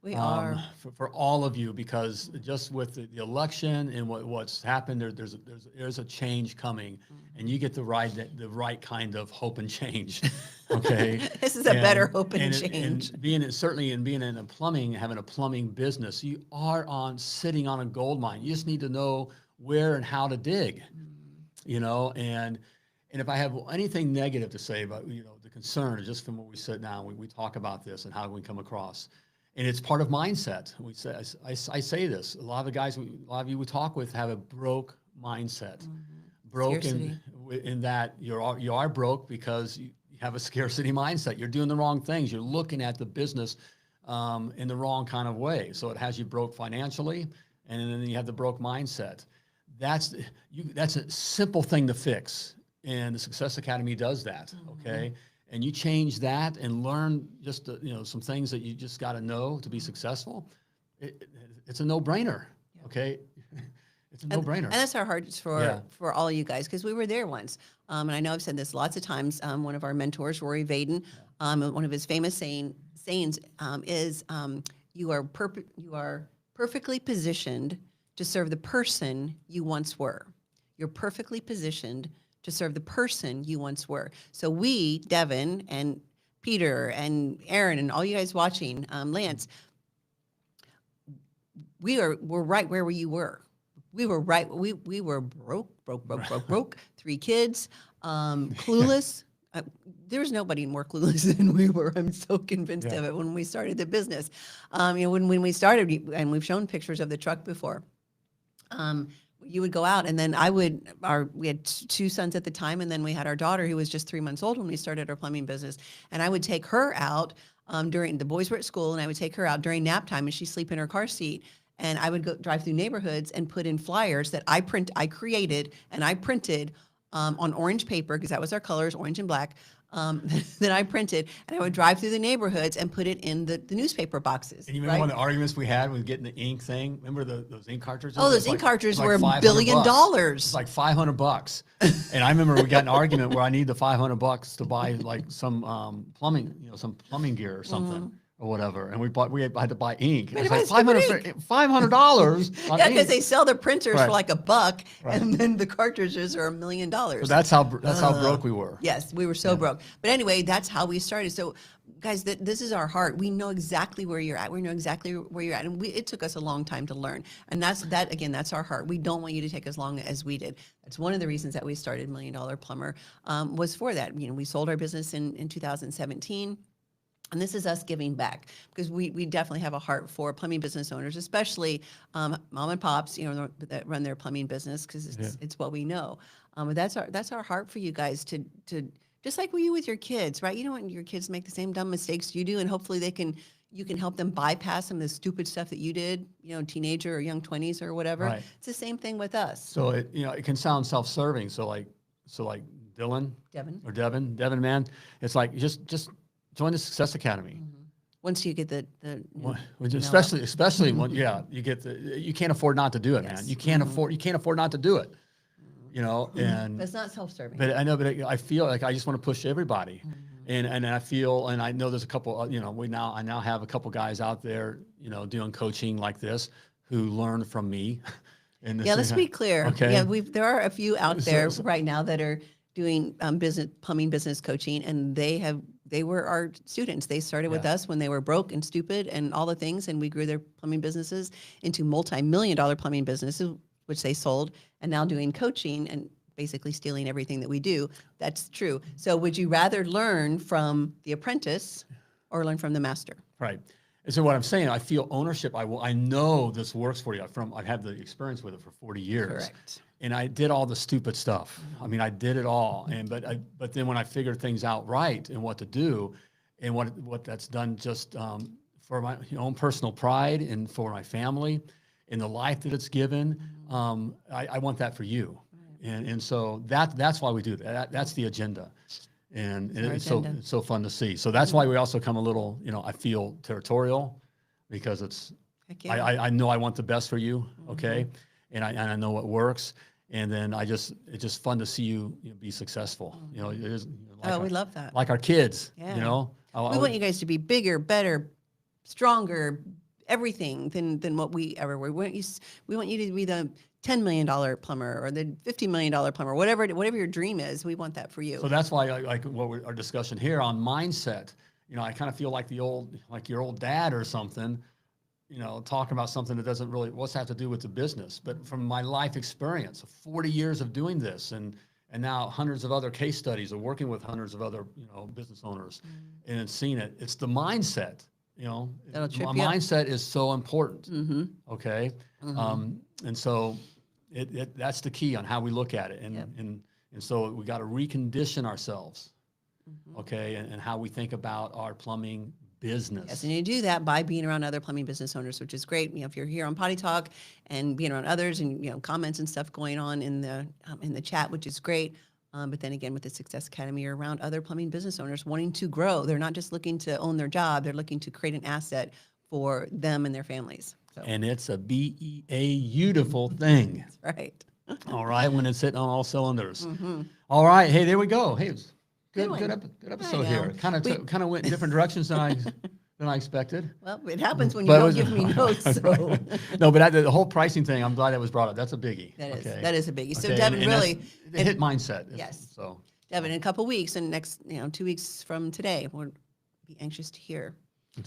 We are. For all of you, because just with the election and what's happened, there's a change coming, and you get the right kind of hope and change. Okay, This is a better hope and change. And being in a plumbing, having a plumbing business, you are sitting on a gold mine. You just need to know where and how to dig. You know, and if I have anything negative to say about the concern, just from what we said now, we talk about this and how we come across. And it's part of mindset. I say this. A lot of you we talk with have a broke mindset. Broke in that you are broke because you have a scarcity mindset. You're doing the wrong things. You're looking at the business in the wrong kind of way. So it has you broke financially, and then you have the broke mindset. That's a simple thing to fix, and the Success Academy does that. Okay. And you change that and learn just some things that you just got to know to be successful. It's a no-brainer. Okay, it's a no-brainer. And that's our heart for all of you guys, because we were there once. And I know I've said this lots of times. One of our mentors, Rory Vaden, one of his famous sayings is, "You are perfectly positioned to serve the person you once were. You're perfectly positioned to serve the person you once were." So we, Devin and Peter and Aaron and all you guys watching, Lance, we're right where you were. We were right. We were broke, 3 kids, clueless. There's nobody more clueless than we were. I'm so convinced of it when we started the business. When we started, and we've shown pictures of the truck before. You would go out, and then we had 2 sons at the time, and then we had our daughter who was just 3 months old when we started our plumbing business. And I would take her out during, the boys were at school, and I would take her out during nap time, and she'd sleep in her car seat. And I would go drive through neighborhoods and put in flyers that I created and I printed on orange paper, because that was our colors, orange and black. That I printed, and I would drive through the neighborhoods and put it in the newspaper boxes. And you remember one of the arguments we had with getting the ink thing? Remember those ink cartridges? Oh, those ink cartridges were $1 billion. It's like $500. And I remember we got an argument where I need the $500 to buy like some plumbing gear or something. Or whatever, and we had to buy ink. It was like $500. Yeah, because they sell the printers for like $1, and then the cartridges are $1 million. So that's how broke we were. Yes, we were so broke. But anyway, that's how we started. So, guys, this is our heart. We know exactly where you're at. We know exactly where you're at, and it took us a long time to learn. And that's our heart. We don't want you to take as long as we did. That's one of the reasons that we started Million Dollar Plumber, was for that. We sold our business in 2017. And this is us giving back, because we definitely have a heart for plumbing business owners, especially mom and pops, that run their plumbing business, because it's what we know. But that's our heart for you guys to just like you with your kids, right? You don't want your kids to make the same dumb mistakes you do, and hopefully you can help them bypass some of the stupid stuff that you did, teenager or young 20s or whatever. Right. It's the same thing with us. So it can sound self-serving. So like Devin, man, it's like just join the Success Academy. Once you get especially when you get you can't afford not to do it, man. You can't afford not to do it. And it's not self-serving. But I know, but I feel like I just want to push everybody, and I feel, and I know there's a couple. I now have a couple guys out there, doing coaching like this who learned from me. Let's be clear. Okay. Yeah, there are a few out there right now that are doing plumbing business coaching, and they were our students. They started with us when they were broke and stupid and all the things, and we grew their plumbing businesses into multi-million-dollar plumbing businesses, which they sold, and now doing coaching and basically stealing everything that we do. That's true. So would you rather learn from the apprentice or learn from the master? Right. And so what I'm saying, I feel ownership. I know this works for you. I've had the experience with it for 40 years. Correct. And I did all the stupid stuff. I mean, I did it all. But then when I figured things out right and what to do, and what that's done just for my own personal pride and for my family, and the life that it's given, I want that for you. And so that's why we do that. That's the agenda. And it's so fun to see. So that's why we also come a little, I feel territorial, because it's I know I want the best for you, okay? And I know what works. And then it's just fun to see you, be successful. It is, like we love that. Like our kids, Yeah. We We want you guys to be bigger, better, stronger, everything than what we ever were. We want you to be the $10 million plumber or the $50 million plumber, whatever your dream is. We want that for you. So that's why, our discussion here on mindset. I kind of feel like your old dad or something. Talking about something that doesn't really what's have to do with the business, but from my life experience, 40 years of doing this, and now hundreds of other case studies of working with hundreds of other business owners, and seeing it. It's the mindset. That'll trip My you up. mindset is so important. Mm-hmm. Okay, and so that's the key on how we look at it, and so we got to recondition ourselves. Okay, and how we think about our plumbing business. Yes, and you do that by being around other plumbing business owners, which is great. If you're here on Potty Talk and being around others, and comments and stuff going on in the chat, which is great. But then again, with the Success Academy, you're around other plumbing business owners wanting to grow. They're not just looking to own their job; they're looking to create an asset for them and their families. So. And it's a beautiful thing. That's right. All right, when it's hitting on all cylinders. All right, hey, there we go. Hey, it's good episode here. Kind of went in different directions than I expected. Well, it happens when you don't give me notes. So. No, but the whole pricing thing, I'm glad that was brought up. That's a biggie. That is a biggie. So Okay, Devin, it hit mindset. Yes. So Devin, in a couple weeks, and next 2 weeks from today, we'll be anxious to hear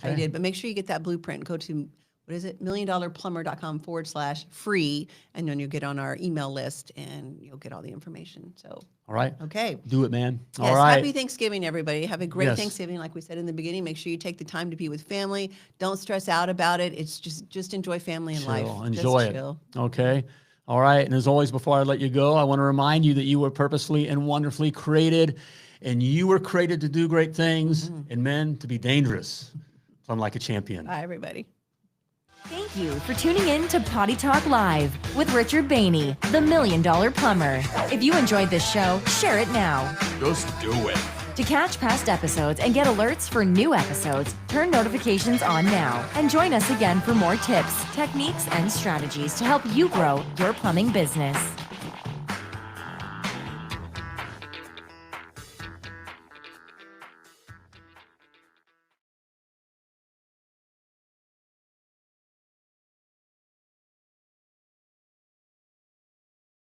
how you did. But make sure you get that blueprint. Go to milliondollarplumber.com/free, and then you'll get on our email list and you'll get all the information. So, all right. Okay. Do it, man. Yes, all right. Happy Thanksgiving, everybody. Have a great Yes. Thanksgiving. Like we said in the beginning, make sure you take the time to be with family. Don't stress out about it. It's just enjoy family and life. Enjoy Just it. chill. Okay. All right. And as always, before I let you go, I want to remind you that you were purposely and wonderfully created, and you were created to do great things, and men to be dangerous. Plumb like a champion. Bye, everybody. Thank you for tuning in to Potty Talk Live with Richard Behney, the Million Dollar Plumber. If you enjoyed this show, share it now. Just do it. To catch past episodes and get alerts for new episodes, turn notifications on now and join us again for more tips, techniques, and strategies to help you grow your plumbing business.